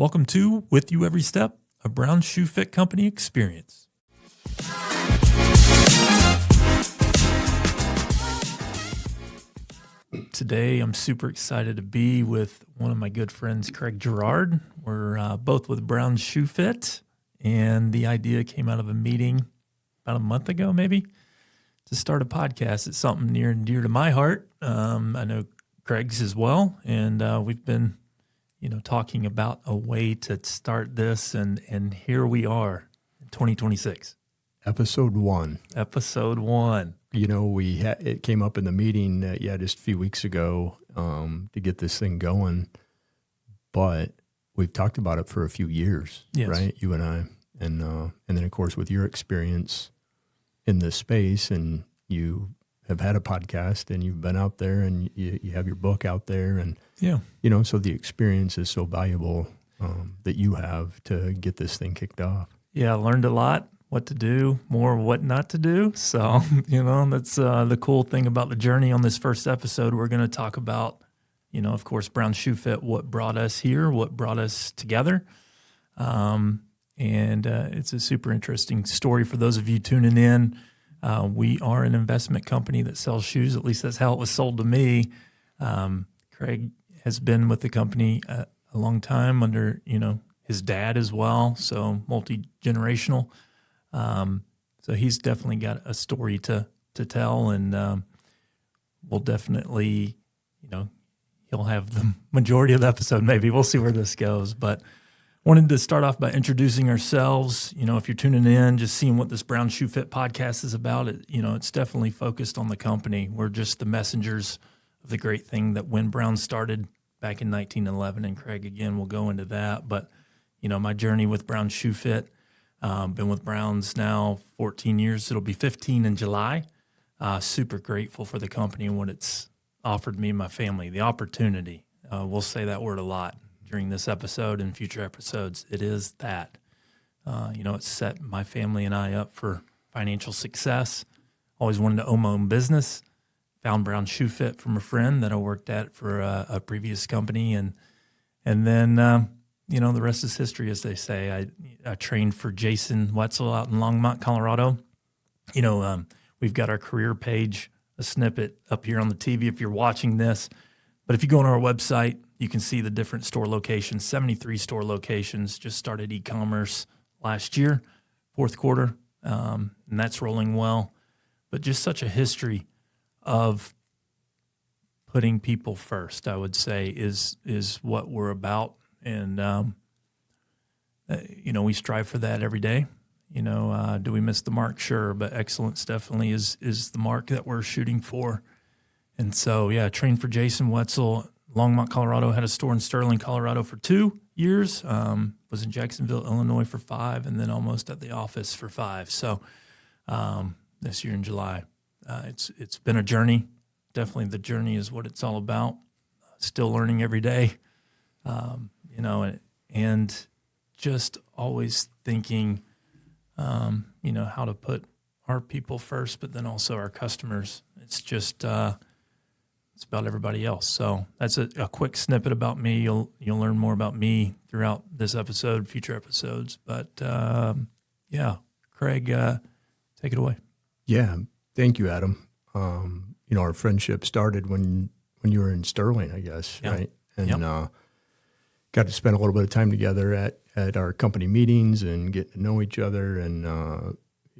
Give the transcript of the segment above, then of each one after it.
Welcome to With You Every Step, a Brown Shoe Fit Company experience. Today, I'm super excited to be with one of my good friends, Craig Gerard. We're both with Brown Shoe Fit, and the idea came out of a meeting about a month ago, maybe, to start a podcast. It's something near and dear to my heart. I know Craig's as well, and we've been, talking about a way to start this, and here we are, in 2026. Episode 1. Episode 1. It came up in the meeting, just a few weeks ago to get this thing going, but we've talked about it for a few years, Yes. right? You and I, and then of course with your experience in this space, and you have had a podcast, and you've been out there, and you have your book out there, and so the experience is so valuable that you have to get this thing kicked off. Yeah, I learned a lot. What to do, more what not to do. So, that's the cool thing about the journey on this first episode. We're going to talk about, of course, Brown Shoe Fit, what brought us here, what brought us together. And it's a super interesting story for those of you tuning in. We are an investment company that sells shoes. At least that's how it was sold to me. Craig has been with the company a long time under, his dad as well. So multi-generational. So he's definitely got a story to tell, and we'll definitely, he'll have the majority of the episode. Maybe we'll see where this goes. But wanted to start off by introducing ourselves. If you're tuning in, just seeing what this Brown Shoe Fit podcast is about, it's definitely focused on the company. We're just the messengers of the great thing that when Brown started back in 1911, and Craig again will go into that. But my journey with Brown Shoe Fit. Been with Browns now 14 years. It'll be 15 in July. Super grateful for the company and what it's offered me and my family. The opportunity. We'll say that word a lot during this episode and future episodes. It is that. It's set my family and I up for financial success. Always wanted to own my own business. Found Brown Shoe Fit from a friend that I worked at for a previous company. And then... the rest is history, as they say. I trained for Jason Wetzel out in Longmont, Colorado. We've got our career page, a snippet up here on the TV if you're watching this. But if you go on our website, you can see the different store locations, 73 store locations. Just started e-commerce last year, fourth quarter, and that's rolling well. But just such a history of putting people first, I would say, is what we're about. And, we strive for that every day. Do we miss the mark? Sure. But excellence definitely is the mark that we're shooting for. And so, trained for Jason Wetzel, Longmont, Colorado, had a store in Sterling, Colorado for 2 years, was in Jacksonville, Illinois for 5, and then almost at the office for 5. So this year in July, it's been a journey. Definitely the journey is what it's all about. Still learning every day. And just always thinking, how to put our people first, but then also our customers. It's just, it's about everybody else. So that's a quick snippet about me. You'll learn more about me throughout this episode, future episodes. But Craig, take it away. Yeah. Thank you, Adam. Our friendship started when you were in Sterling, I guess, right? And, got to spend a little bit of time together at our company meetings and get to know each other. And,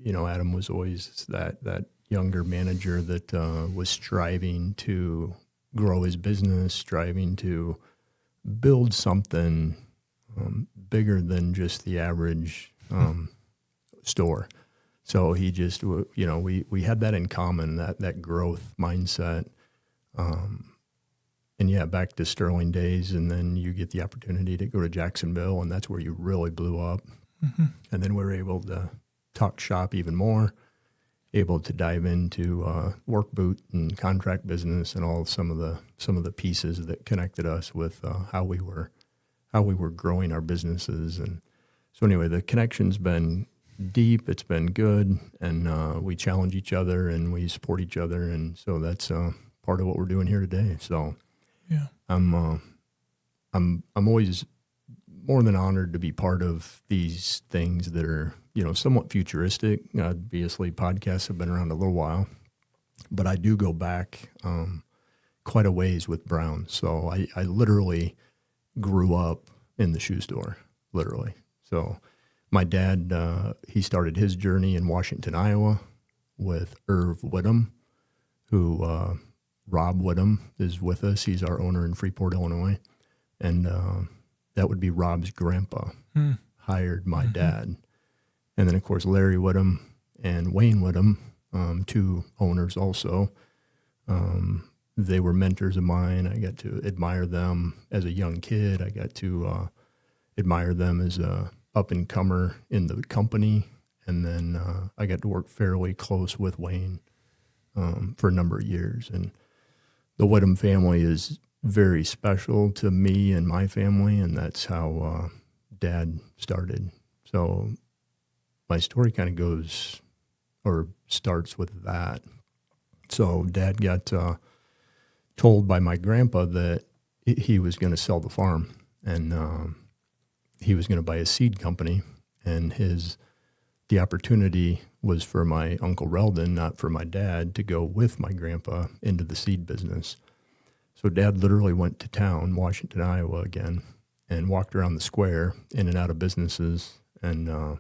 Adam was always that younger manager that was striving to grow his business, striving to build something bigger than just the average store. So he just, we had that in common, that growth mindset. And back to Sterling days, and then you get the opportunity to go to Jacksonville, and that's where you really blew up. Mm-hmm. And then we were able to talk shop even more, able to dive into work boot and contract business and all some of the pieces that connected us with how we were growing our businesses. And so anyway, the connection's been deep, it's been good, and we challenge each other and we support each other, and so that's part of what we're doing here today. So. Yeah, I'm always more than honored to be part of these things that are, somewhat futuristic. Obviously, podcasts have been around a little while, but I do go back quite a ways with Brown. So I literally grew up in the shoe store, literally. So my dad, he started his journey in Washington, Iowa with Irv Whittam, who Rob Whittam is with us. He's our owner in Freeport, Illinois. And that would be Rob's grandpa hired my dad. And then, of course, Larry Whittam and Wayne Whittam, two owners also. They were mentors of mine. I got to admire them as a young kid. I got to admire them as a up-and-comer in the company. And then I got to work fairly close with Wayne for a number of years. And the Whittam family is very special to me and my family, and that's how Dad started. So my story kind of goes or starts with that. So Dad got told by my grandpa that he was going to sell the farm, and he was going to buy a seed company, and the opportunity was for my Uncle Reldon, not for my dad, to go with my grandpa into the seed business. So Dad literally went to town, Washington, Iowa again, and walked around the square in and out of businesses, and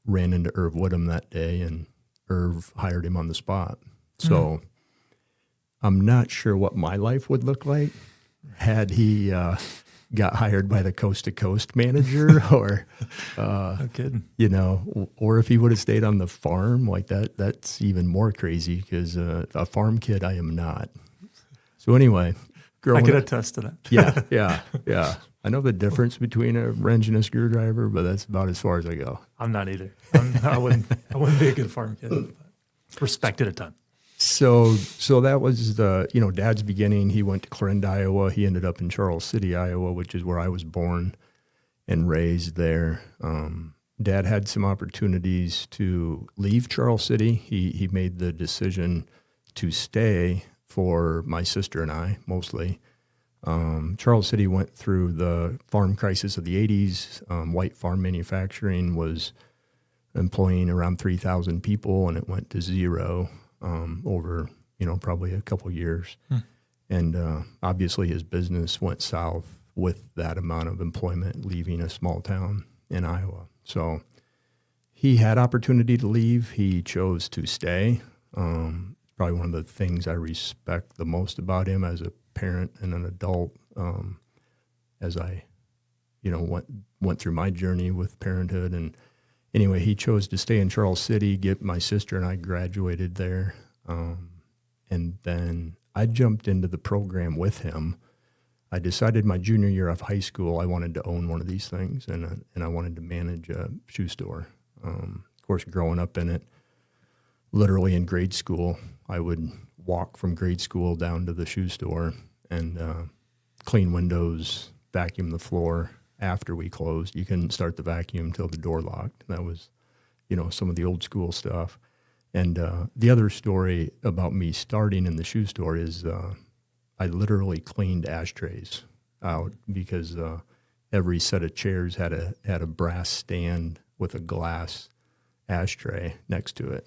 ran into Irv Whittam that day, and Irv hired him on the spot. So I'm not sure what my life would look like had he got hired by the Coast to Coast manager, or No kidding. or if he would have stayed on the farm like that. That's even more crazy, because a farm kid I am not. So anyway, I could attest to that. Yeah. I know the difference between a wrench and a screwdriver, but that's about as far as I go. I'm not either. I wouldn't be a good farm kid. But respect it a ton. So that was Dad's beginning. He went to Clarinda, Iowa. He ended up in Charles City, Iowa, which is where I was born and raised there. Dad had some opportunities to leave Charles City. He made the decision to stay for my sister and I, mostly. Charles City went through the farm crisis of the 80s. White Farm Manufacturing was employing around 3,000 people, and it went to zero over, probably a couple years. And obviously his business went south with that amount of employment, leaving a small town in Iowa. So he had opportunity to leave. He chose to stay. Probably one of the things I respect the most about him as a parent and an adult, as I, went through my journey with parenthood. And anyway, he chose to stay in Charles City, get my sister and I graduated there. And then I jumped into the program with him. I decided my junior year of high school, I wanted to own one of these things, and I wanted to manage a shoe store. Of course, growing up in it, literally in grade school, I would walk from grade school down to the shoe store and clean windows, vacuum the floor after we closed. You couldn't start the vacuum until the door locked. That was, some of the old school stuff. And the other story about me starting in the shoe store is I literally cleaned ashtrays out, because every set of chairs had a brass stand with a glass ashtray next to it.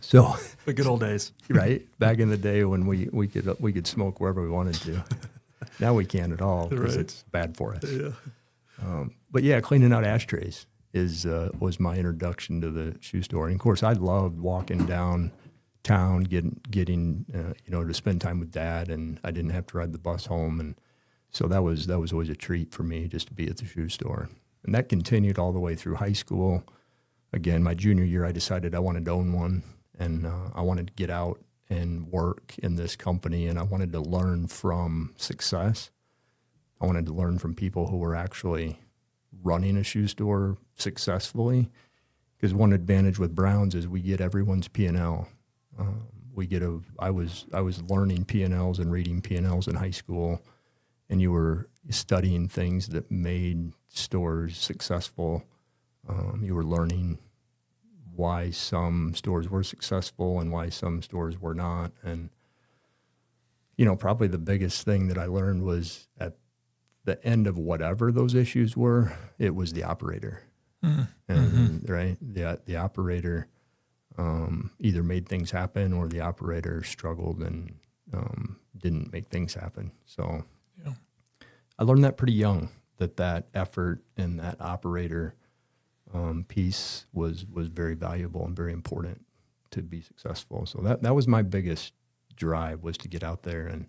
So The good old days. right back in the day when we could smoke wherever we wanted to. Now we can't at all, because Right. it's bad for us. Yeah. But yeah, cleaning out ashtrays was my introduction to the shoe store. And of course, I loved walking downtown, getting to spend time with Dad, and I didn't have to ride the bus home, and so that was always a treat for me, just to be at the shoe store. And that continued all the way through high school. Again, my junior year, I decided I wanted to own one, and I wanted to get out and work in this company, and I wanted to learn from success. I wanted to learn from people who were actually running a shoe store successfully, because one advantage with Browns is we get everyone's P&L. I was learning P&Ls and reading P&Ls in high school, and you were studying things that made stores successful. You were learning why some stores were successful and why some stores were not. And, probably the biggest thing that I learned was at the end of whatever those issues were, it was the operator. Mm-hmm. And right, the operator either made things happen or the operator struggled and didn't make things happen. So Yeah. I learned that pretty young, that effort and that operator piece was very valuable and very important to be successful. So that was my biggest drive, was to get out there and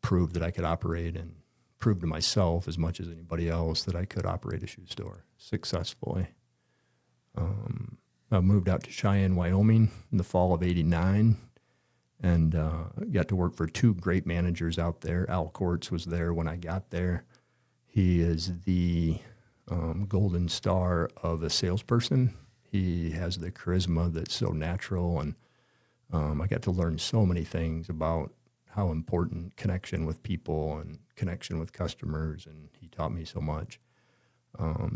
prove that I could operate, and prove to myself as much as anybody else that I could operate a shoe store successfully. I moved out to Cheyenne, Wyoming in the fall of '89, and got to work for two great managers out there. Al Quartz was there when I got there. He is the golden star of a salesperson. He has the charisma that's so natural, and I got to learn so many things about how important connection with people and connection with customers, and he taught me so much.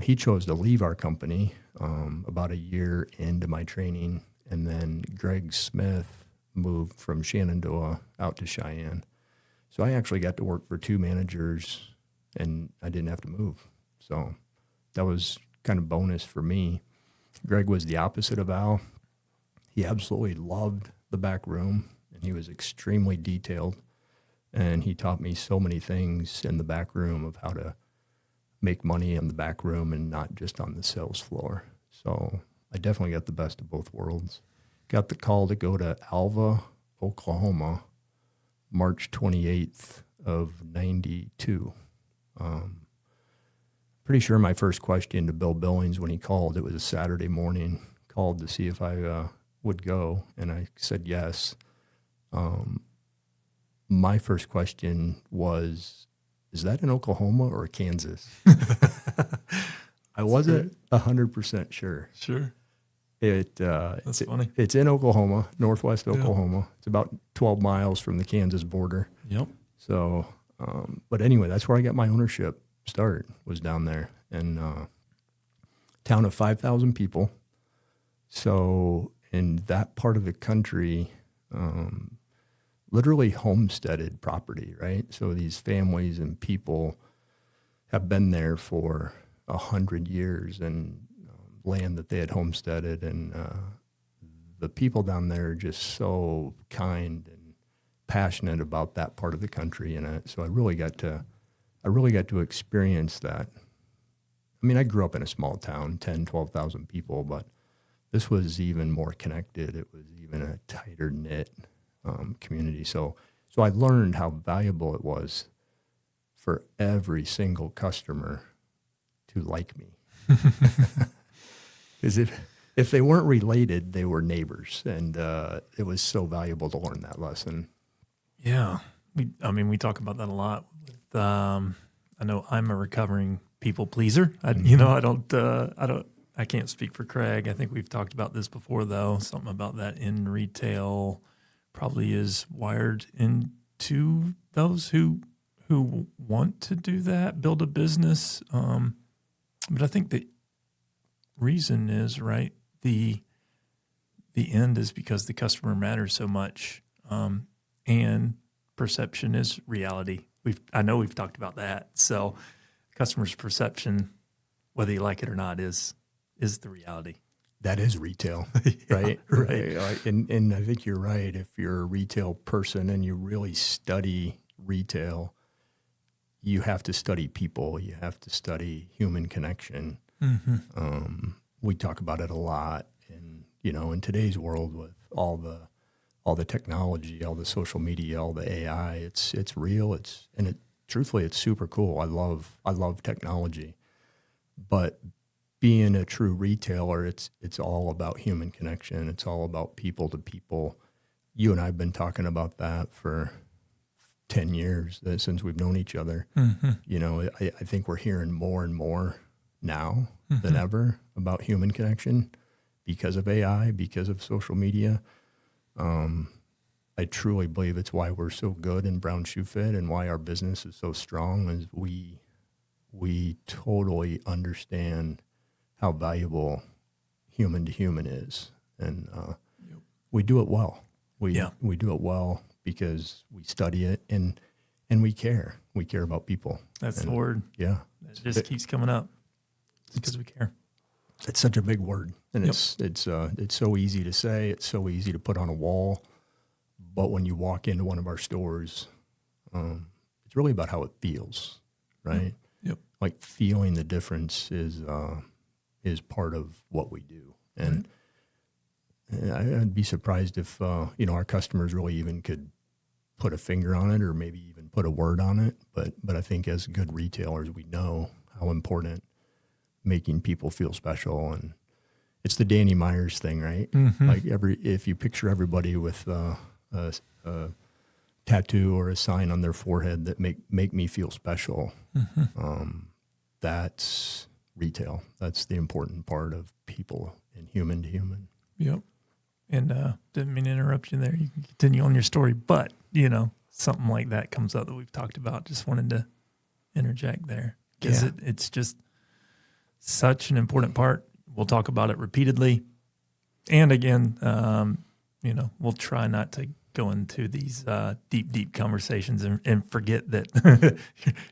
He chose to leave our company about a year into my training, and then Greg Smith moved from Shenandoah out to Cheyenne. So I actually got to work for two managers, and I didn't have to move. So that was kind of bonus for me. Greg was the opposite of Al. He absolutely loved the back room, and he was extremely detailed. And he taught me so many things in the back room of how to make money in the back room and not just on the sales floor. So I definitely got the best of both worlds. Got the call to go to Alva, Oklahoma, March 28th of '92. Pretty sure my first question to Bill Billings when he called, it was a Saturday morning, called to see if I would go, and I said yes. My first question was, is that in Oklahoma or Kansas? I wasn't 100% sure. Sure. That's funny. It's in Oklahoma, northwest Oklahoma. Yeah. It's about 12 miles from the Kansas border. Yep. So, but anyway, that's where I got my ownership start, was down there. And town of 5,000 people. So in that part of the country, literally homesteaded property, right? So these families and people have been there for 100 years, and land that they had homesteaded, and the people down there are just so kind and passionate about that part of the country, and so I really got to experience that. I mean, I grew up in a small town, 10, 12,000 people, but this was even more connected. It was even a tighter knit community. So I learned how valuable it was for every single customer to like me. Because if they weren't related, they were neighbors, and it was so valuable to learn that lesson. Yeah, we talk about that a lot. I know I'm a recovering people pleaser. I can't speak for Craig. I think we've talked about this before, though. Something about that in retail probably is wired into those who want to do that, build a business. But I think the reason is, right, the end is because the customer matters so much, and perception is reality. I know we've talked about that. So customer's perception, whether you like it or not, is the reality. That is retail, right? Right. And I think you're right. If you're a retail person and you really study retail, you have to study people. You have to study human connection. Mm-hmm. We talk about it a lot, and in today's world with all the technology, all the social media, all the AI, it's real. Truthfully, it's super cool. I love technology, but being a true retailer, it's all about human connection. It's all about people to people. You and I have been talking about that for 10 years since we've known each other. Mm-hmm. I think we're hearing more and more now mm-hmm. than ever about human connection because of AI, because of social media. I truly believe it's why we're so good in Brown Shoe Fit and why our business is so strong, is we totally understand how valuable human to human is. And we do it well. We do it well because we study it. And and we care. We care about people. That's the word. Yeah. It just keeps coming up. It's because we care. It's such a big word, and it's so easy to say. It's so easy to put on a wall, but when you walk into one of our stores, it's really about how it feels, right? Yep. Like feeling the difference is part of what we do, and I'd be surprised if our customers really even could put a finger on it, or maybe even put a word on it. But I think as good retailers, we know how important making people feel special, and it's the Danny Myers thing, right? Mm-hmm. Like if you picture everybody with a tattoo or a sign on their forehead that make me feel special, that's retail. That's the important part of people and human to human. Yep. And didn't mean to interrupt you there. You can continue on your story, but something like that comes up that we've talked about. Just wanted to interject there because it's just such an important part. We'll talk about it repeatedly. And again, we'll try not to go into these deep conversations and forget that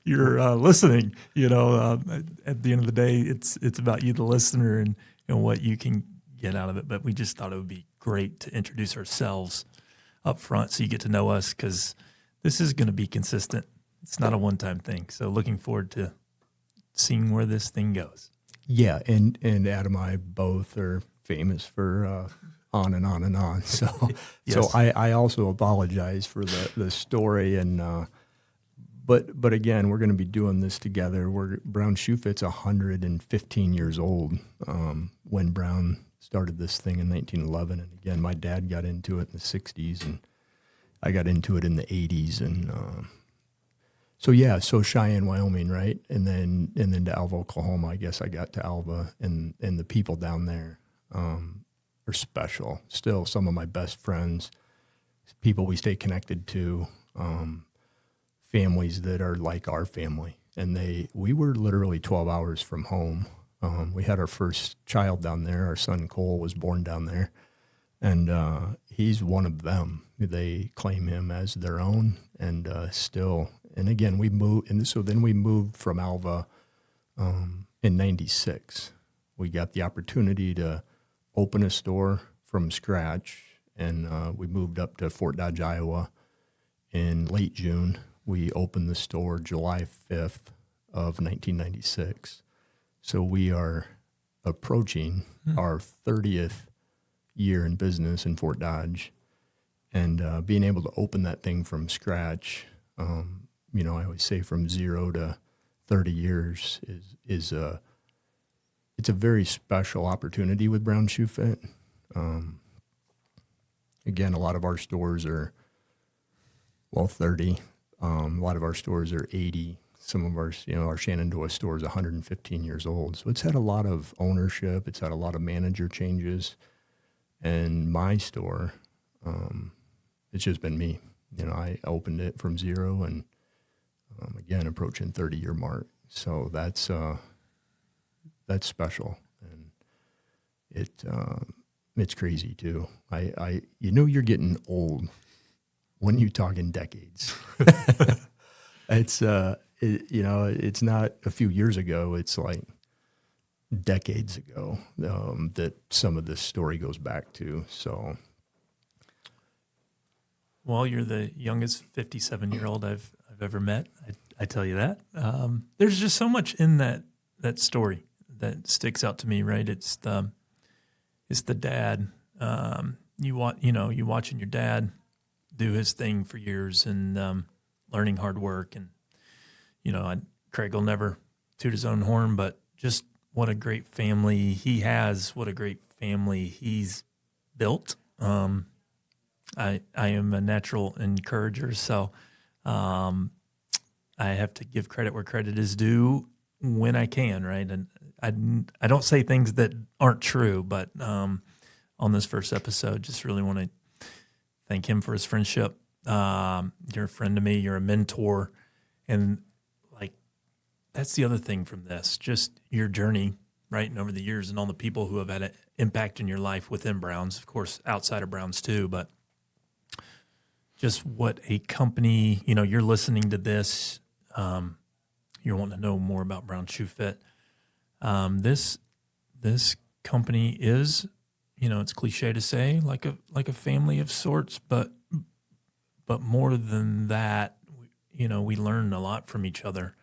you're listening. At the end of the day, it's about you, the listener, and what you can get out of it. But we just thought it would be great to introduce ourselves up front so you get to know us, because this is going to be consistent. It's not a one-time thing. So looking forward to seeing where this thing goes. Yeah, and Adam and I both are famous for on and on and on. So Yes. so I also apologize for the story, and but again, we're going to be doing this together. Brown Shoe Fit's 115 years old when Brown started this thing in 1911, and again, my dad got into it in the 60s, and I got into it in the 80s, and so Cheyenne, Wyoming, right? And then to Alva, Oklahoma. I guess I got to Alva, and the people down there are special. Still some of my best friends, people we stay connected to, families that are like our family. And we were literally 12 hours from home. We had our first child down there. Our son Cole was born down there, and he's one of them. They claim him as their own, and still. And again, we moved, and so then we moved from Alva in '96. We got the opportunity to open a store from scratch, and we moved up to Fort Dodge, Iowa in late June. We opened the store July 5th of 1996. So we are approaching our 30th year in business in Fort Dodge, and being able to open that thing from scratch. I always say from 0 to 30 years is it's a very special opportunity with Brown Shoe Fit. Again, a lot of our stores are 30. A lot of our stores are 80. Some of our Shenandoah store is 115 years old. So it's had a lot of ownership. It's had a lot of manager changes. And my store, it's just been me. I opened it from 0, and again, approaching 30-year mark. So that's special, and it's crazy too. You're getting old when you talk in decades. It's it's not a few years ago. It's like decades ago that some of this story goes back to. So. Well, you're the youngest 57-year-old I've ever met. I tell you that. There's just so much in that story that sticks out to me. Right? It's the dad. You watching your dad do his thing for years, and learning hard work. And Craig will never toot his own horn, but just what a great family he has. What a great family he's built. I am a natural encourager, so I have to give credit where credit is due when I can, right? And I don't say things that aren't true, but on this first episode, just really want to thank him for his friendship. You're a friend to me. You're a mentor, and that's the other thing from this, just your journey, right? And over the years, and all the people who have had an impact in your life within Browns, of course, outside of Browns too, but just what a company, you're listening to this, you're wanting to know more about Brown Shoe Fit. This company is, it's cliche to say like a family of sorts, but more than that, we learn a lot from each other.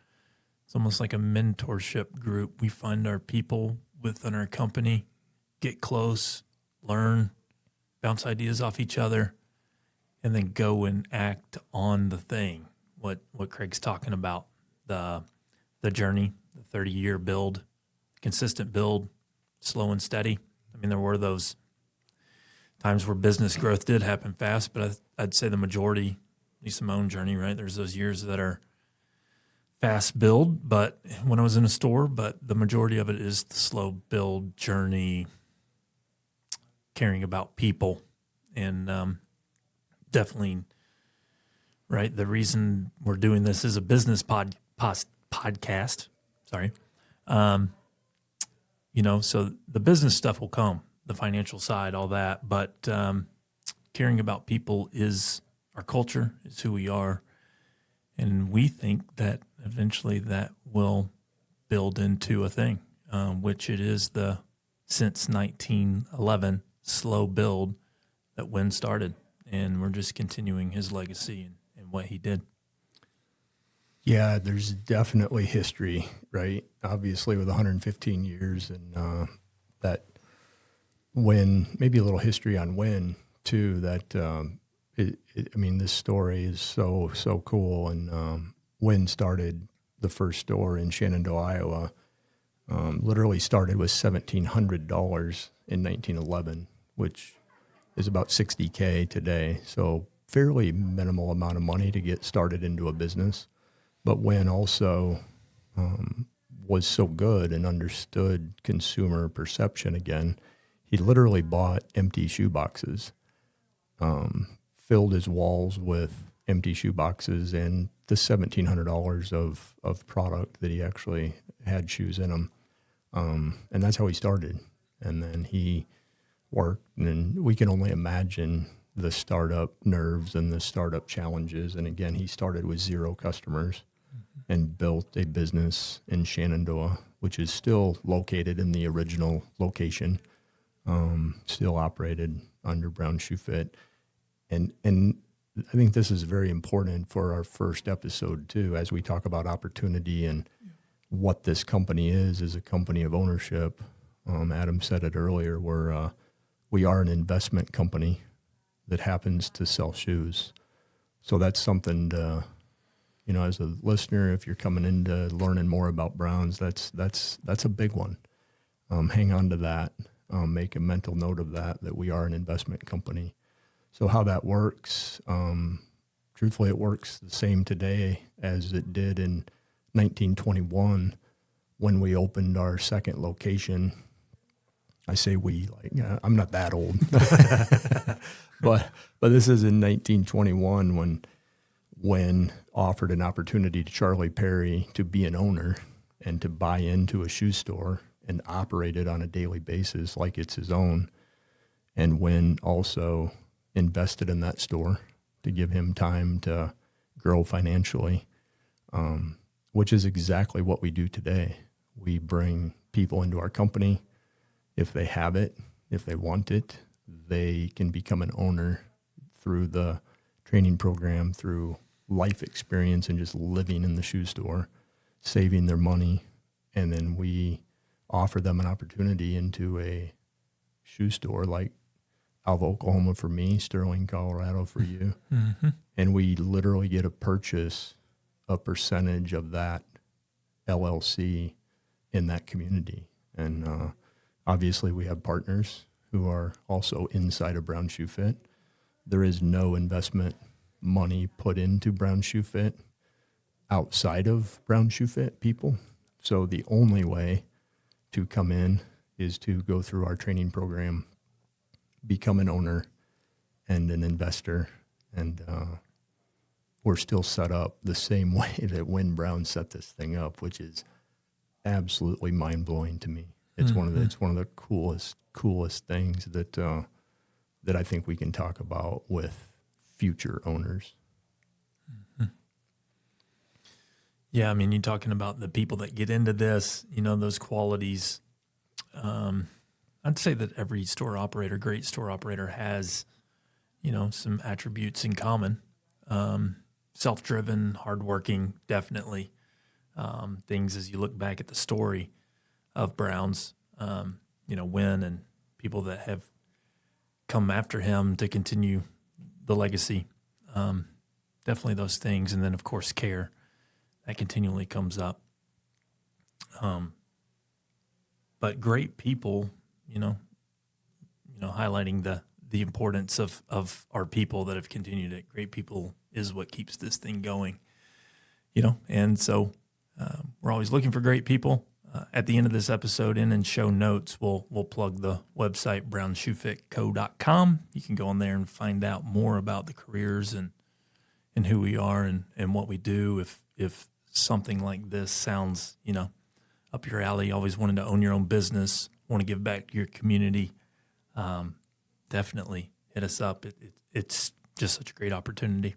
It's almost like a mentorship group. We find our people within our company, get close, learn, bounce ideas off each other, and then go and act on the thing. What Craig's talking about, the journey, the 30-year build, consistent build, slow and steady. I mean, there were those times where business growth did happen fast, but I'd say the majority, at least in my own journey, right, there's those years that are fast build, but when I was in a store, but the majority of it is the slow build journey, caring about people, and definitely, right, the reason we're doing this is a business podcast. Sorry. So the business stuff will come, the financial side, all that, but caring about people is our culture, is who we are. And we think that eventually that will build into a thing, which it is the, since 1911, slow build that Win started. And we're just continuing his legacy and what he did. Yeah, there's definitely history, right? Obviously with 115 years and that Win, maybe a little history on Win too, that this story is so cool. And Win started the first store in Shenandoah, Iowa, literally started with $1,700 in 1911, which is about $60K today. So fairly minimal amount of money to get started into a business. But Win also was so good and understood consumer perception again, he literally bought empty shoe boxes, filled his walls with empty shoe boxes and the $1,700 of product that he actually had shoes in them. And that's how he started. And then he worked, and we can only imagine the startup nerves and the startup challenges. And again, he started with 0 customers and built a business in Shenandoah, which is still located in the original location, still operated under Brown Shoe Fit. And I think this is very important for our first episode too, as we talk about opportunity and what this company is a company of ownership. Adam said it earlier, we are an investment company that happens to sell shoes. So that's something to, as a listener, if you're coming into learning more about Browns, that's a big one. Hang on to that. Make a mental note of that we are an investment company. So how that works, truthfully, it works the same today as it did in 1921 when we opened our second location. I say we, I'm not that old, but this is in 1921 when offered an opportunity to Charlie Perry to be an owner and to buy into a shoe store and operate it on a daily basis like it's his own. And Win also invested in that store to give him time to grow financially, which is exactly what we do today. We bring people into our company. If they have it, if they want it, they can become an owner through the training program, through life experience and just living in the shoe store, saving their money. And then we offer them an opportunity into a shoe store like Alva, Oklahoma for me, Sterling, Colorado for you. Mm-hmm. And we literally get to purchase a percentage of that LLC in that community. And obviously we have partners who are also inside of Brown Shoe Fit. There is no investment money put into Brown Shoe Fit outside of Brown Shoe Fit people. So the only way to come in is to go through our training program, become an owner and an investor. And we're still set up the same way that Win Brown set this thing up, which is absolutely mind-blowing to me. It's one of the coolest things that I think we can talk about with future owners. Yeah, I mean, you're talking about the people that get into this, those qualities. I'd say that every great store operator has, some attributes in common. Self-driven, hardworking, definitely. Things as you look back at the story of Brown's, Wynn and people that have come after him to continue the legacy. Definitely those things. And then, of course, care. That continually comes up. But great people, highlighting the importance of our people that have continued it. Great people is what keeps this thing going, And so we're always looking for great people. At the end of this episode, in show notes, we'll plug the website, brownshoefitco.com. You can go on there and find out more about the careers and who we are and what we do. If something like this sounds, up your alley, always wanting to own your own business, want to give back to your community, definitely hit us up. It's just such a great opportunity.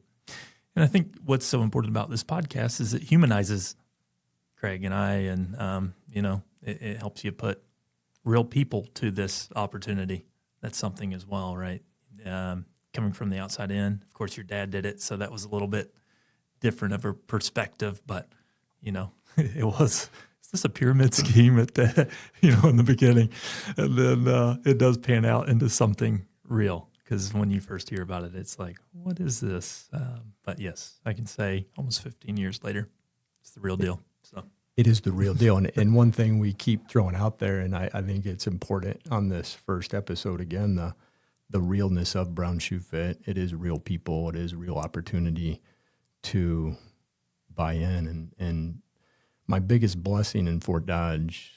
And I think what's so important about this podcast is it humanizes Craig and I, and, it helps you put real people to this opportunity. That's something as well, right? Coming from the outside in, of course, your dad did it, so that was a little bit different of a perspective, but, it was, is this a pyramid scheme at the, in the beginning? And then it does pan out into something real, because when you first hear about it, it's like, what is this? But yes, I can say almost 15 years later, it's the real deal. So it is the real deal. And one thing we keep throwing out there, and I think it's important on this first episode, again, the realness of Brown Shoe Fit. It is real people. It is real opportunity to buy in. And my biggest blessing in Fort Dodge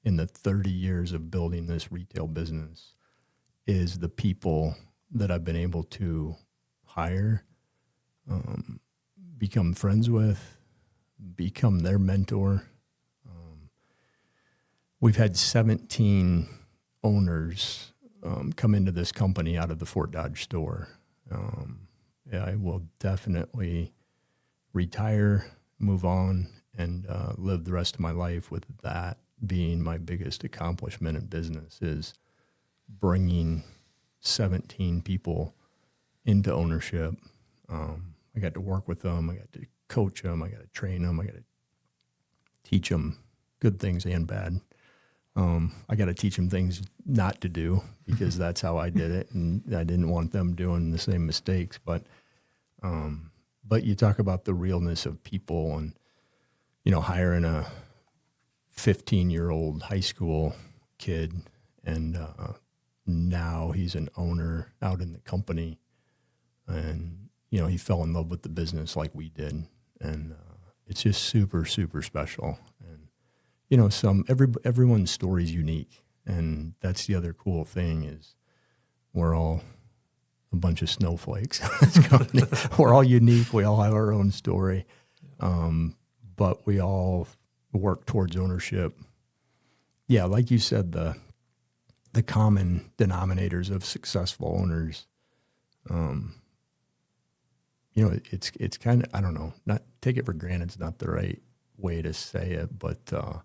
in the 30 years of building this retail business is the people that I've been able to hire, become friends with, become their mentor. We've had 17 owners come into this company out of the Fort Dodge store. I will definitely retire, move on, and live the rest of my life with that being my biggest accomplishment in business, is bringing 17 people into ownership. I got to work with them. I got to coach them. I got to train them. I got to teach them good things and bad. I got to teach them things not to do, because that's how I did it, and I didn't want them doing the same mistakes. But you talk about the realness of people, and hiring a 15-year-old high school kid, and now he's an owner out in the company, and he fell in love with the business like we did, and it's just super, super special. And everyone's story is unique, and that's the other cool thing, is we're all a bunch of snowflakes. We're all unique. We all have our own story, but we all work towards ownership. Yeah, like you said, the common denominators of successful owners. It's kind of, I don't know, not take it for granted. It's not the right way to say it, but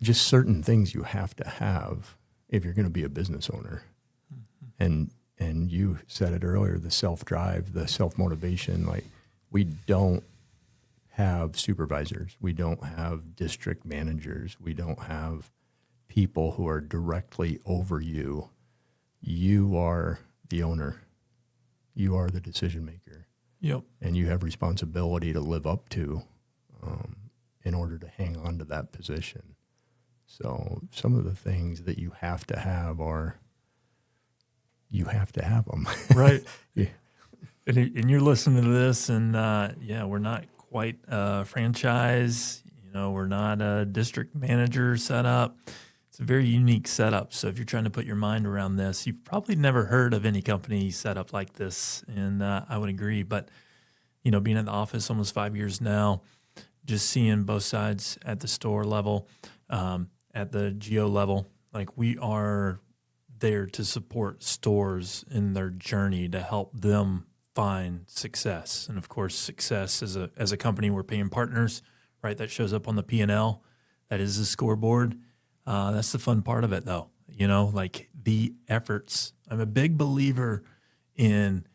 just certain things you have to have if you're going to be a business owner. Mm-hmm. And you said it earlier, the self-drive, the self-motivation. Like, we don't have supervisors. We don't have district managers. We don't have people who are directly over you. You are the owner. You are the decision maker. Yep. And you have responsibility to live up to in order to hang on to that position. So some of the things that you have to have are, you have to have them. Right. Yeah. And you're listening to this, and we're not quite a franchise. We're not a district manager setup. It's a very unique setup. So if you're trying to put your mind around this, you've probably never heard of any company set up like this. And I would agree. But, being in the office almost 5 years now, just seeing both sides at the store level, at the geo level, like, we are there to support stores in their journey to help them find success. And of course, success as a company, we're paying partners, right? That shows up on the P&L. That is the scoreboard. That's the fun part of it, though. Like the efforts. I'm a big believer in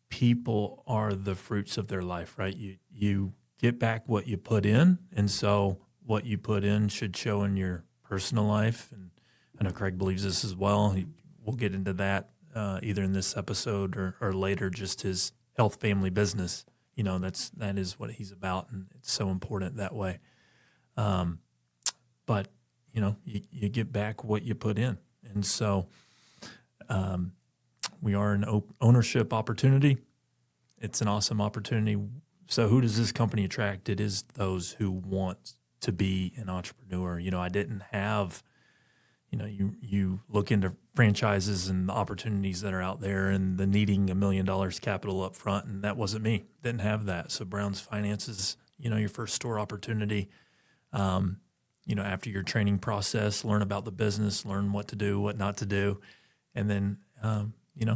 people are the fruits of their life, right? You get back what you put in, and so what you put in should show in your personal life. And I know Craig believes this as well. We'll get into that either in this episode or later. Just his health, family, business. That is what he's about, and it's so important that way. But you get back what you put in, and so we are an ownership opportunity. It's an awesome opportunity. So who does this company attract? It is those who want to be an entrepreneur. I didn't have, you look into franchises and the opportunities that are out there and the needing $1 million capital up front, and that wasn't me. Didn't have that. So Brown's Finances, your first store opportunity. After your training process, learn about the business, learn what to do, what not to do. And then,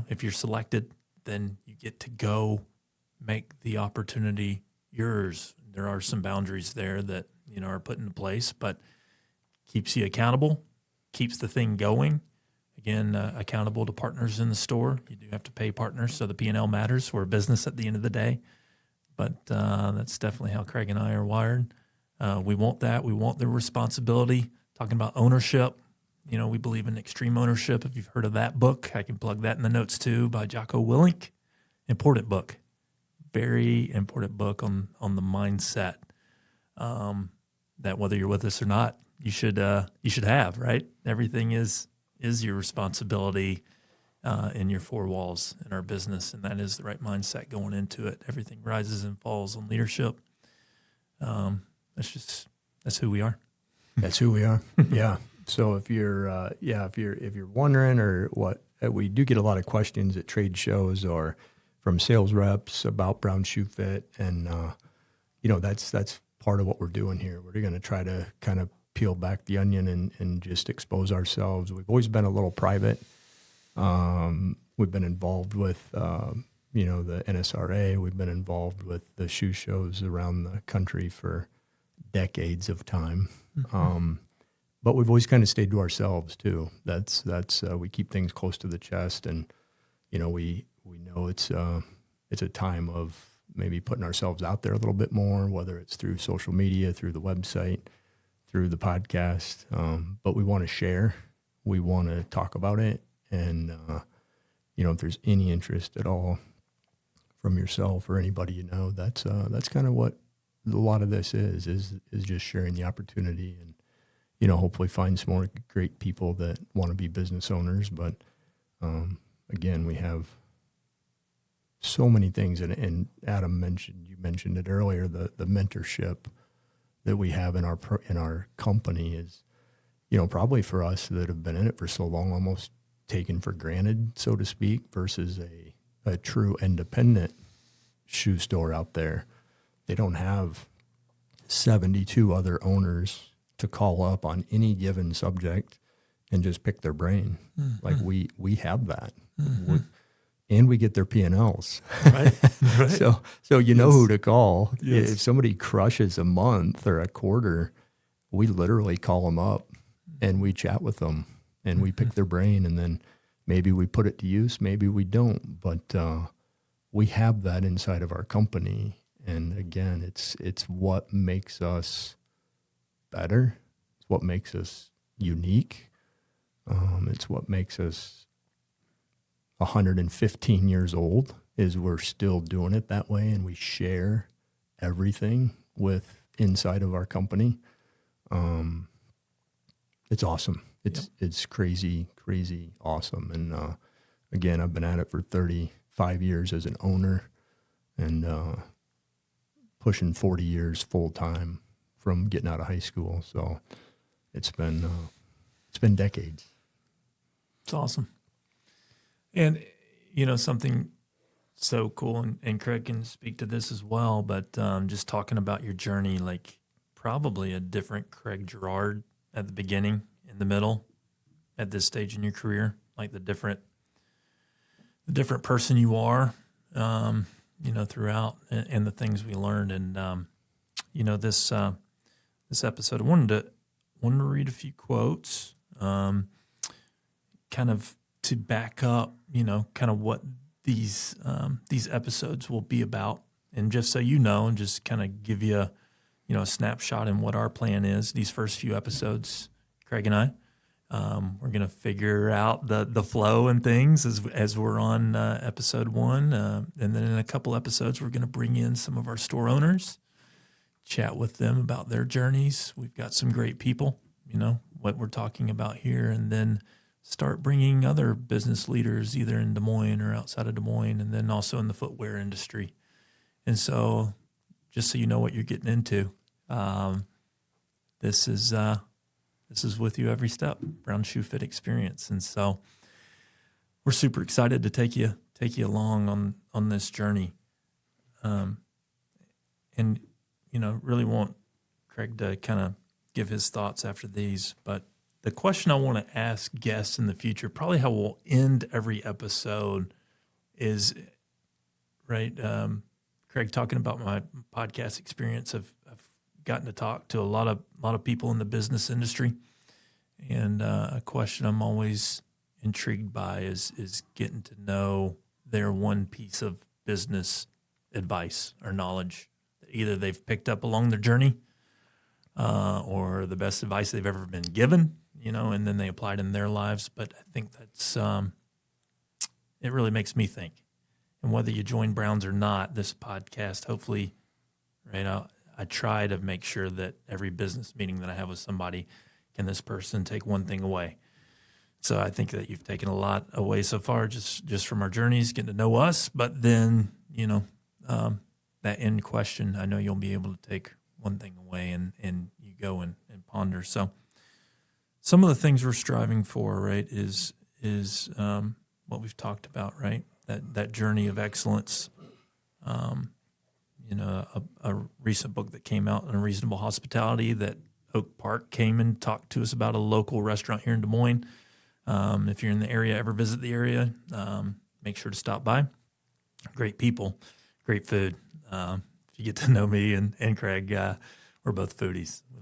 if you're selected, then you get to go make the opportunity yours. There are some boundaries there that, are put into place, but keeps you accountable, keeps the thing going. Again, accountable to partners in the store. You do have to pay partners, so the P&L matters. We're a business at the end of the day. But that's definitely how Craig and I are wired. We want that. We want the responsibility. Talking about ownership, we believe in extreme ownership. If you've heard of that book, I can plug that in the notes too, by Jocko willink. Important book. Very important book on the mindset that whether you're with us or not, you should have, right? Everything is your responsibility in your four walls in our business, and that is the right mindset going into it. Everything rises and falls on leadership. That's who we are. That's who we are. Yeah. So if you're wondering or what, we do get a lot of questions at trade shows or from sales reps about Brown Shoe Fit, and that's part of what we're doing here. We're going to try to kind of peel back the onion and just expose ourselves. We've always been a little private. We've been involved with the NSRA. We've been involved with the shoe shows around the country for decades of time. Mm-hmm. But we've always kind of stayed to ourselves too. That's we keep things close to the chest, and we know it's a time of maybe putting ourselves out there a little bit more, whether it's through social media, through the website, through the podcast. But we want to share. We want to talk about it, and if there's any interest at all from yourself or anybody that's kind of what a lot of this is just sharing the opportunity and hopefully find some more great people that want to be business owners. But again, we have so many things, and Adam mentioned it earlier, the mentorship that we have in our company is probably for us that have been in it for so long almost taken for granted, so to speak, versus a true independent shoe store out there. They don't have 72 other owners to call up on any given subject and just pick their brain. Mm-hmm. Like we have that. Mm-hmm. And we get their P&Ls. Right. So who to call. Yes. If somebody crushes a month or a quarter, we literally call them up and we chat with them and we pick their brain, and then maybe we put it to use, maybe we don't. But we have that inside of our company. And again, it's what makes us better. It's what makes us unique. It's what makes us 115 years old, is we're still doing it that way, and we share everything with inside of our company. It's awesome. It's crazy awesome. And again, I've been at it for 35 years as an owner, and pushing 40 years full time from getting out of high school. So it's been decades. It's awesome. And, something so cool, and Craig can speak to this as well, but just talking about your journey, like probably a different Craig Girard at the beginning, in the middle, at this stage in your career. like the different person you are, throughout, and the things we learned. And this episode, I wanted to read a few quotes, kind of to back up, kind of what these episodes will be about, and just so you know, and just kind of give you a snapshot in what our plan is. These first few episodes, Craig and I, we're going to figure out the flow and things as we're on episode 1. And then in a couple episodes, we're going to bring in some of our store owners, chat with them about their journeys. We've got some great people, what we're talking about here, and then start bringing other business leaders either in Des Moines or outside of Des Moines, and then also in the footwear industry. And so just so you know what you're getting into, this is with you every step, Brown Shoe Fit experience. And so we're super excited to take you along on this journey. And really want Craig to kind of give his thoughts after these, but the question I want to ask guests in the future, probably how we'll end every episode, is right. Craig, talking about my podcast experience, I've gotten to talk to a lot of people in the business industry, and a question I'm always intrigued by is getting to know their one piece of business advice or knowledge that either they've picked up along their journey, or the best advice they've ever been given, and then they applied in their lives. But I think that's it really makes me think. And whether you join Browns or not, this podcast, hopefully, right, I try to make sure that every business meeting that I have with somebody, can this person take one thing away? So I think that you've taken a lot away so far just from our journeys, getting to know us. But then, that end question, I know you'll be able to take one thing away and you go and ponder. So some of the things we're striving for, right, is what we've talked about, right? That journey of excellence. A recent book that came out, Unreasonable Hospitality, that Oak Park came and talked to us about, a local restaurant here in Des Moines. If you're in the area, ever visit the area, make sure to stop by. Great people, great food. If you get to know me and Craig, we're both foodies. We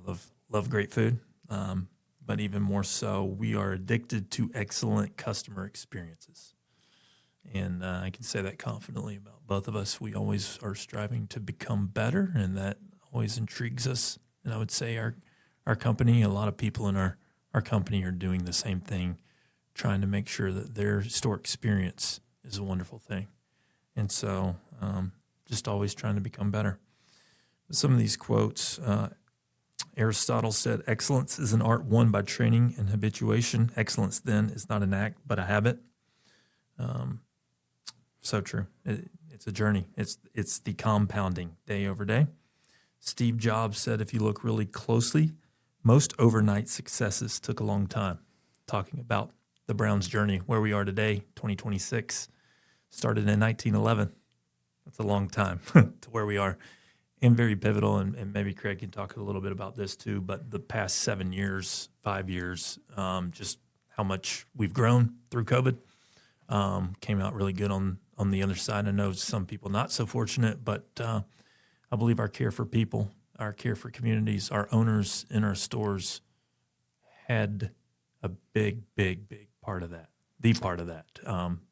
love great food. But even more so, we are addicted to excellent customer experiences. And I can say that confidently about both of us. We always are striving to become better, and that always intrigues us. And I would say our company, a lot of people in our company are doing the same thing, trying to make sure that their store experience is a wonderful thing. And so just always trying to become better. Some of these quotes, Aristotle said, "Excellence is an art won by training and habituation. Excellence, then, is not an act, but a habit." So true. It's a journey. It's the compounding day over day. Steve Jobs said, "If you look really closely, most overnight successes took a long time." Talking about the Browns' journey, where we are today, 2026, started in 1911. That's a long time to where we are, and very pivotal. And maybe Craig can talk a little bit about this too. But the past 7 years, 5 years, just how much we've grown through COVID. Came out really good on the other side. I know some people not so fortunate, but I believe our care for people, our care for communities, our owners in our stores had a big part of that, the part of that,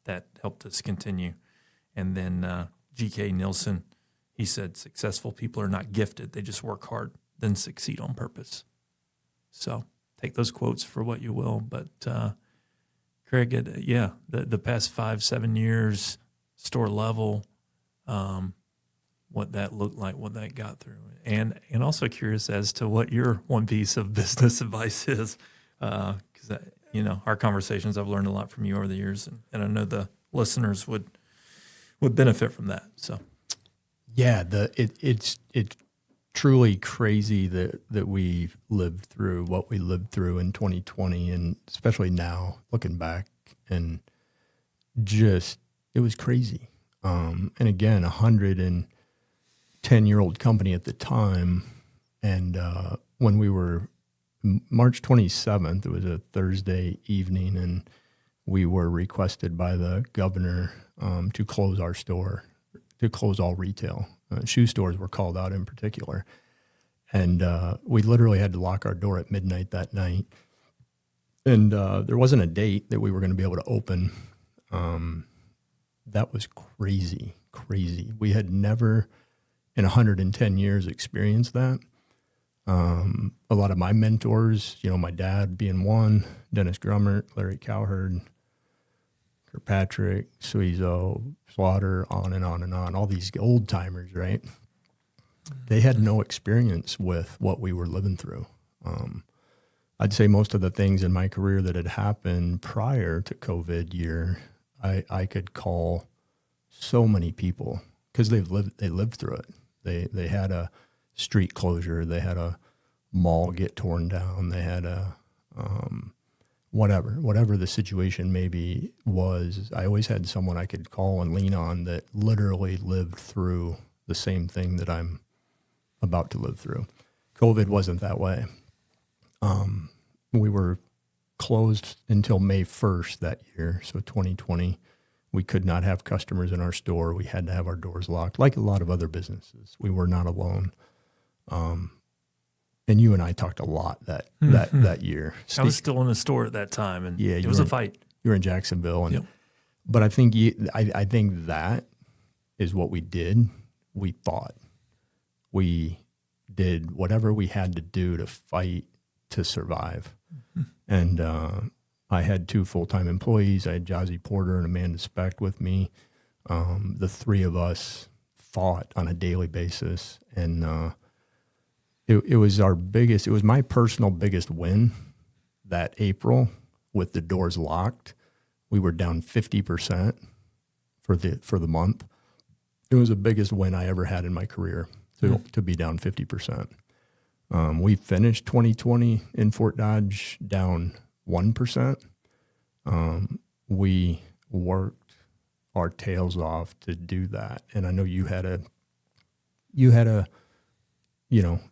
that helped us continue. And then G.K. Nielsen, he said, "Successful people are not gifted. They just work hard, then succeed on purpose." So take those quotes for what you will. But Craig, the past 5-7 years, store level, what that looked like, what that got through, and also curious as to what your one piece of business advice is, because our conversations, I've learned a lot from you over the years, and I know the listeners would benefit from that. So, yeah, it's truly crazy that we lived through what we lived through in 2020, and especially now looking back, and just it was crazy. And again, 110-year-old company at the time, and when we were March 27th, it was a Thursday evening, and we were requested by the governor to close our store, to close all retail. Shoe stores were called out in particular. And we literally had to lock our door at midnight that night. And there wasn't a date that we were going to be able to open. That was crazy. We had never in 110 years experienced that. A lot of my mentors, my dad being one, Dennis Grummert, Larry Cowherd, Kirkpatrick, Suizo, Slaughter, on and on and on, all these old timers, right? They had no experience with what we were living through. I'd say most of the things in my career that had happened prior to COVID year, I could call so many people because they lived through it. They had a street closure, they had a mall get torn down, they had a whatever the situation maybe was. I always had someone I could call and lean on that literally lived through the same thing that I'm about to live through. COVID wasn't that way. We were closed until May 1st that year, so 2020. We could not have customers in our store. We had to have our doors locked, like a lot of other businesses. We were not alone. And you and I talked a lot that year. I was still in the store at that time, and it was a fight. You were in Jacksonville, and but I think I think that is what we did. We fought. We did whatever we had to do to fight to survive. Mm-hmm. And I had 2 full-time employees. I had Jazzy Porter and Amanda Specht with me. The 3 of us fought on a daily basis, and it was my personal biggest win that April with the doors locked. We were down 50% for the month. It was the biggest win I ever had in my career to be down 50%. We finished 2020 in Fort Dodge down 1%. We worked our tails off to do that. And I know you had a,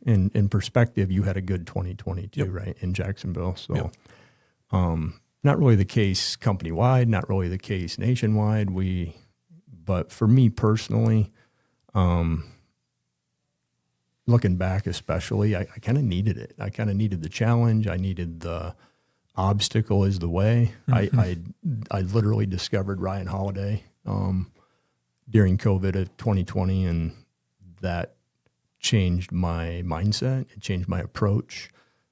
in perspective, you had a good 2022, right, in Jacksonville. So, not really the case company-wide, not really the case nationwide. But for me personally, looking back especially, I kind of needed it. I kind of needed the challenge. I needed the obstacle is the way. Mm-hmm. I literally discovered Ryan Holiday during COVID of 2020, and that changed my mindset. It changed my approach.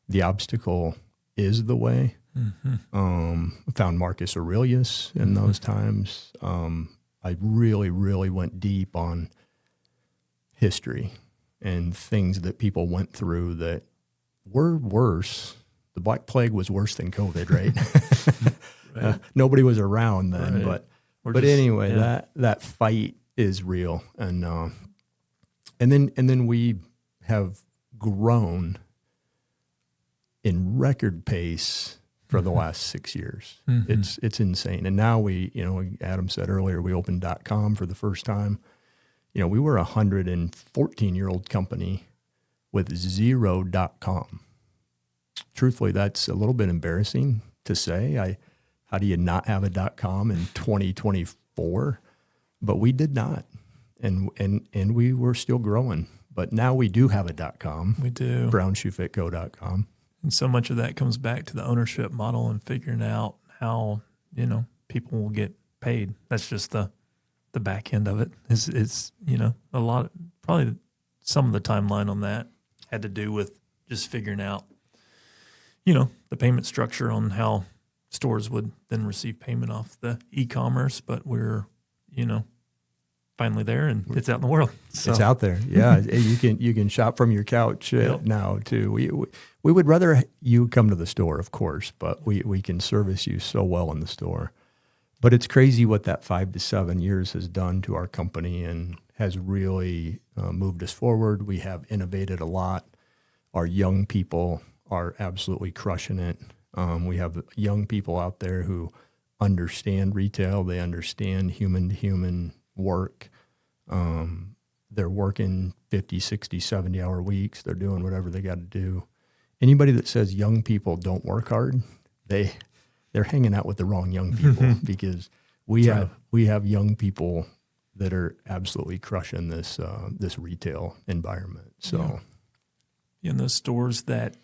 The obstacle is the way. Mm-hmm. Found Marcus Aurelius in those times. I really, really went deep on history and things that people went through that were worse. The Black Plague was worse than COVID, right? Right. Nobody was around then, right. But anyway, that fight is real, and then we have grown in record pace for the last 6 years. Mm-hmm. It's insane, and now Adam said earlier, we opened .com for the first time. We were a 114-year-old company with 0 .com. Truthfully, that's a little bit embarrassing to say. How do you not have a .com in 2024? But we did not, and we were still growing. But now we do have a .com. We do. BrownShoeFitCo.com. And so much of that comes back to the ownership model and figuring out how people will get paid. That's just the back end of it. It's a lot. Probably some of the timeline on that had to do with just figuring out the payment structure on how stores would then receive payment off the e-commerce, but we're, finally there, and it's out in the world. So. It's out there. Yeah. You can shop from your couch now too. We would rather you come to the store, of course, but we can service you so well in the store. But it's crazy what that 5 to 7 years has done to our company and has really moved us forward. We have innovated a lot. Our young people are absolutely crushing it. We have young people out there who understand retail. They understand human-to-human work. They're working 50, 60, 70-hour weeks. They're doing whatever they got to do. Anybody that says young people don't work hard, they they're hanging out with the wrong young people because we have young people that are absolutely crushing this this retail environment. So, and those stores that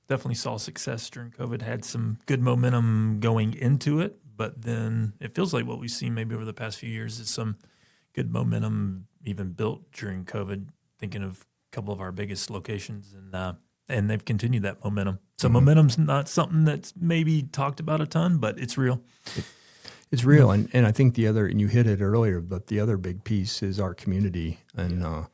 definitely saw success during COVID had some good momentum going into it, but then it feels like what we've seen maybe over the past few years is some good momentum even built during COVID. Thinking of a couple of our biggest locations, and they've continued that momentum. So momentum's not something that's maybe talked about a ton, but it's real. It's real, and I think and you hit it earlier, but the other big piece is our community, and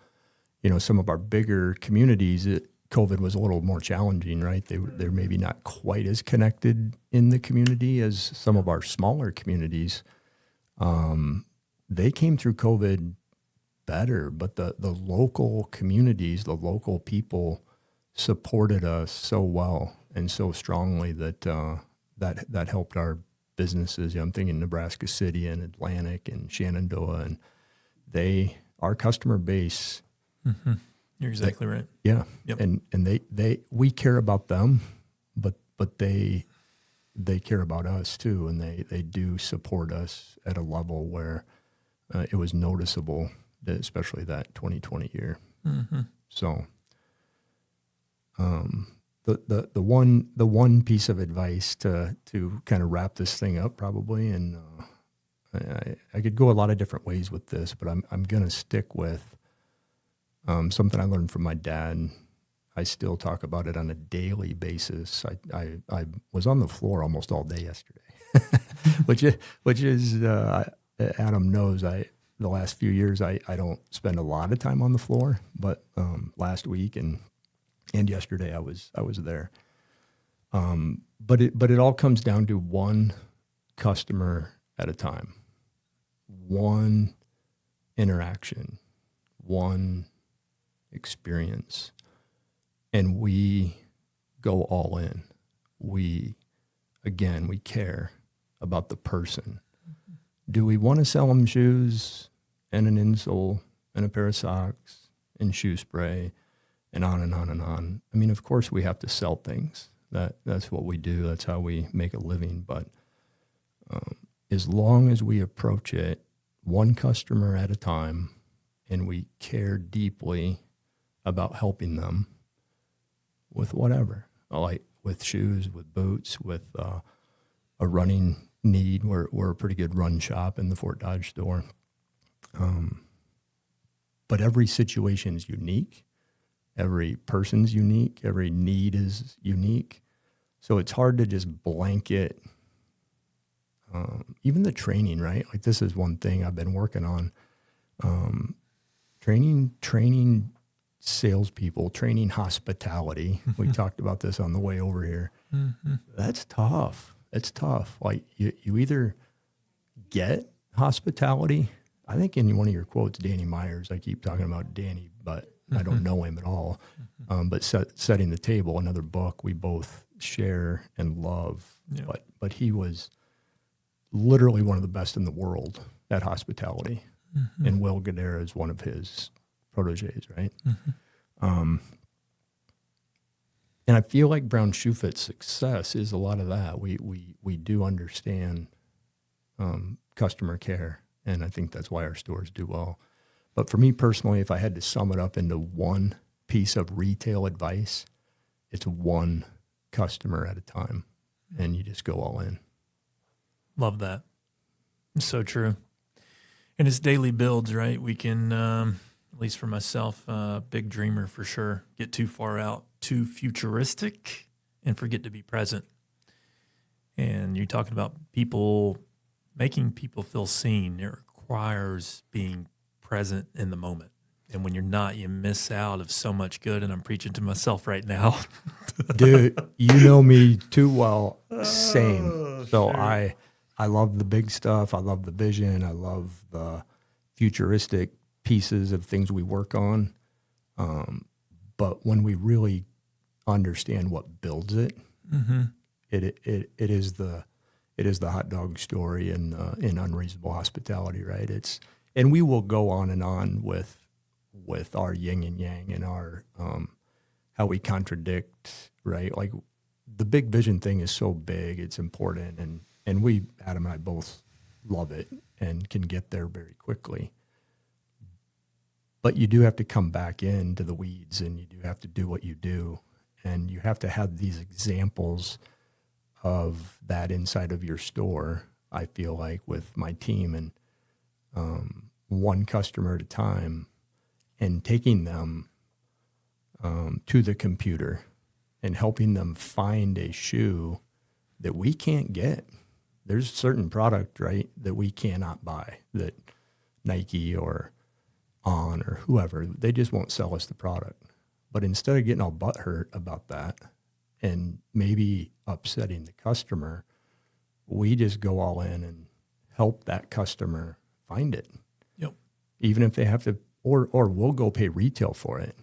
some of our bigger communities, COVID was a little more challenging, right? They're maybe not quite as connected in the community as some of our smaller communities. They came through COVID better, but the local communities, the local people supported us so well and so strongly that that helped our businesses. I'm thinking Nebraska City and Atlantic and Shenandoah, and our customer base. Mm-hmm. You're exactly right. Yeah, yep. and we care about them, but they care about us too, and they do support us at a level where it was noticeable, especially that 2020 year. Mm-hmm. So, the one piece of advice to kind of wrap this thing up probably, and I could go a lot of different ways with this, but I'm gonna stick with something I learned from my dad. I still talk about it on a daily basis. I was on the floor almost all day yesterday, which is Adam knows the last few years I don't spend a lot of time on the floor, but last week and yesterday I was there. But it all comes down to one customer at a time, one interaction, one experience, and we go all in. We care about the person. Do we want to sell them shoes and an insole and a pair of socks and shoe spray and on and on and on? I mean, of course we have to sell things. That's what we do. That's how we make a living. But as long as we approach it one customer at a time and we care deeply about helping them with whatever, like with shoes, with boots, with a running need. We're a pretty good run shop in the Fort Dodge store. But every situation is unique. Every person's unique. Every need is unique. So it's hard to just blanket. Even the training, right? Like this is one thing I've been working on. Training salespeople, training hospitality. We talked about this on the way over here. Mm-hmm. That's tough. It's tough. Like you either get hospitality. I think in one of your quotes, Danny Myers, I keep talking about Danny, but I don't know him at all. But Setting the Table, another book we both share and love. Yeah. But he was literally one of the best in the world at hospitality. Mm-hmm. And Will Guidara is one of his proteges, right? Mm-hmm. And I feel like Brown Shoe Fit's success is a lot of that. We do understand customer care, and I think that's why our stores do well. But for me personally, if I had to sum it up into one piece of retail advice, it's one customer at a time, and you just go all in. Love that. It's so true. And it's daily builds, right? We can, at least for myself, big dreamer for sure, get too far out, too futuristic, and forget to be present. And you're talking about making people feel seen. It requires being present in the moment. And when you're not, you miss out of so much good. And I'm preaching to myself right now. Dude, you know me too well. Same. So sure. I love the big stuff. I love the vision. I love the futuristic pieces of things we work on. But when we really understand what builds it, mm-hmm. it is the hot dog story in Unreasonable Hospitality, right? And we will go on and on with our yin and yang and our how we contradict, right? Like the big vision thing is so big, it's important, and we, Adam and I both love it and can get there very quickly. But you do have to come back into the weeds, and you do have to do what you do, and you have to have these examples of that inside of your store. I feel like with my team, and one customer at a time, and taking them to the computer and helping them find a shoe that we can't get. There's certain product, right, that we cannot buy, that Nike or On or whoever, they just won't sell us the product. But instead of getting all butthurt about that and maybe upsetting the customer, we just go all in and help that customer find it. Yep. Even if they have to, or we'll go pay retail for it,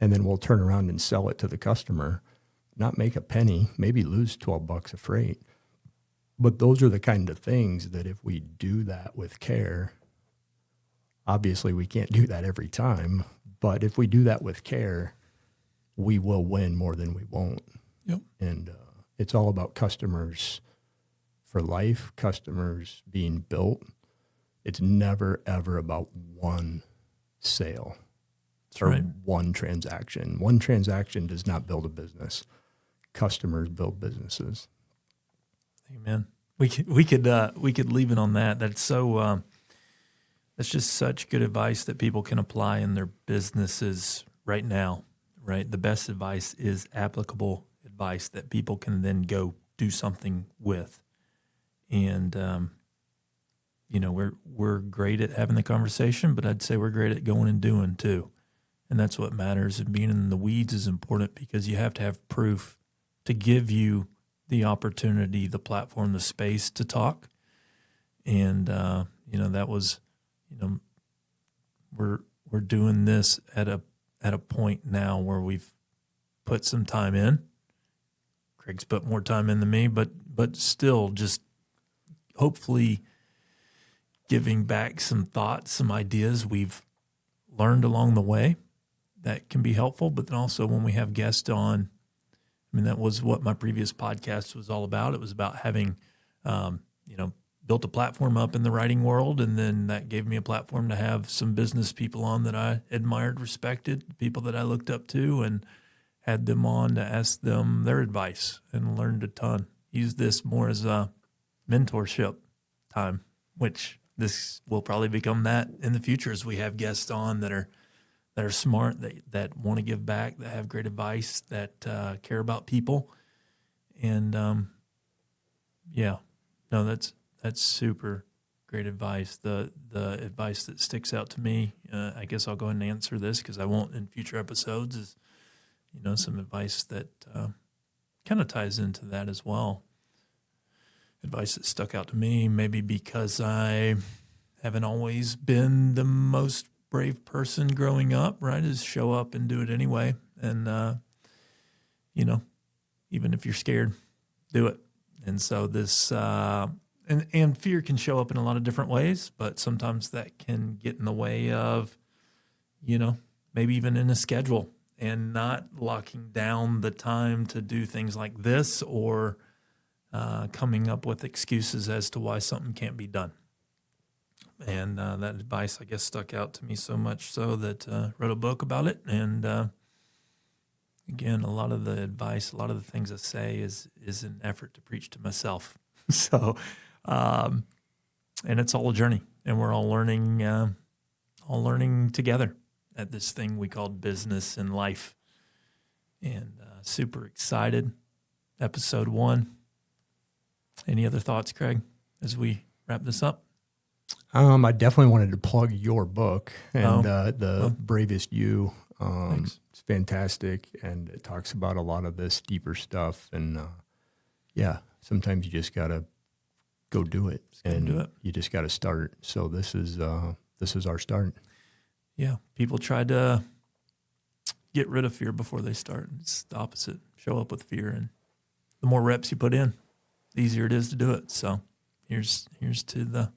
and then we'll turn around and sell it to the customer, not make a penny, maybe lose $12 of freight. But those are the kind of things that if we do that with care, obviously we can't do that every time, but if we do that with care, we will win more than we won't. Yep. And it's all about customers for life, customers being built. It's never, ever about one sale. That's or right. one transaction. One transaction does not build a business. Customers build businesses. Amen. We could leave it on that. That's so. That's just such good advice that people can apply in their businesses right now. Right. The best advice is applicable advice that people can then go do something with. And we're great at having the conversation, but I'd say we're great at going and doing too. And that's what matters. And being in the weeds is important because you have to have proof to give you the opportunity, the platform, the space to talk. And, that was, we're doing this at a point now where we've put some time in. Craig's put more time in than me, but still just hopefully giving back some thoughts, some ideas we've learned along the way that can be helpful. But then also when we have guests on, that was what my previous podcast was all about. It was about having, built a platform up in the writing world. And then that gave me a platform to have some business people on that I admired, respected, people that I looked up to, and had them on to ask them their advice and learned a ton. Use this more as a mentorship time, which this will probably become that in the future as we have guests on that are smart, that want to give back, that have great advice, that care about people. And that's super great advice. The advice that sticks out to me, I guess I'll go ahead and answer this because I won't in future episodes, is some advice that kind of ties into that as well. Advice that stuck out to me, maybe because I haven't always been the most brave person growing up, right? Is show up and do it anyway. And, even if you're scared, do it. And so this, and fear can show up in a lot of different ways, but sometimes that can get in the way of, maybe even in a schedule and not locking down the time to do things like this, or coming up with excuses as to why something can't be done. And that advice, I guess, stuck out to me so much so that wrote a book about it. And again, a lot of the advice, a lot of the things I say is an effort to preach to myself. So, and it's all a journey, and we're all learning together at this thing we call business and life. And super excited. Episode 1. Any other thoughts, Craig, as we wrap this up? I definitely wanted to plug your book and the Bravest You. It's fantastic, and it talks about a lot of this deeper stuff. And sometimes you just gotta go do it, you just gotta start. So this is our start. Yeah, people try to get rid of fear before they start. It's the opposite. Show up with fear, and the more reps you put in, the easier it is to do it. So here's to the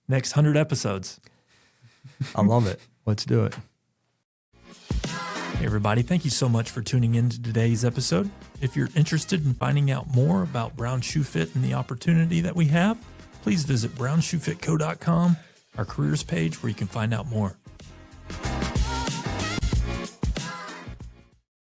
next 100 episodes. I love it. Let's do it. Hey everybody, thank you so much for tuning in to today's episode. If you're interested in finding out more about Brown Shoe Fit and the opportunity that we have, please visit brownshoefitco.com, our careers page, where you can find out more.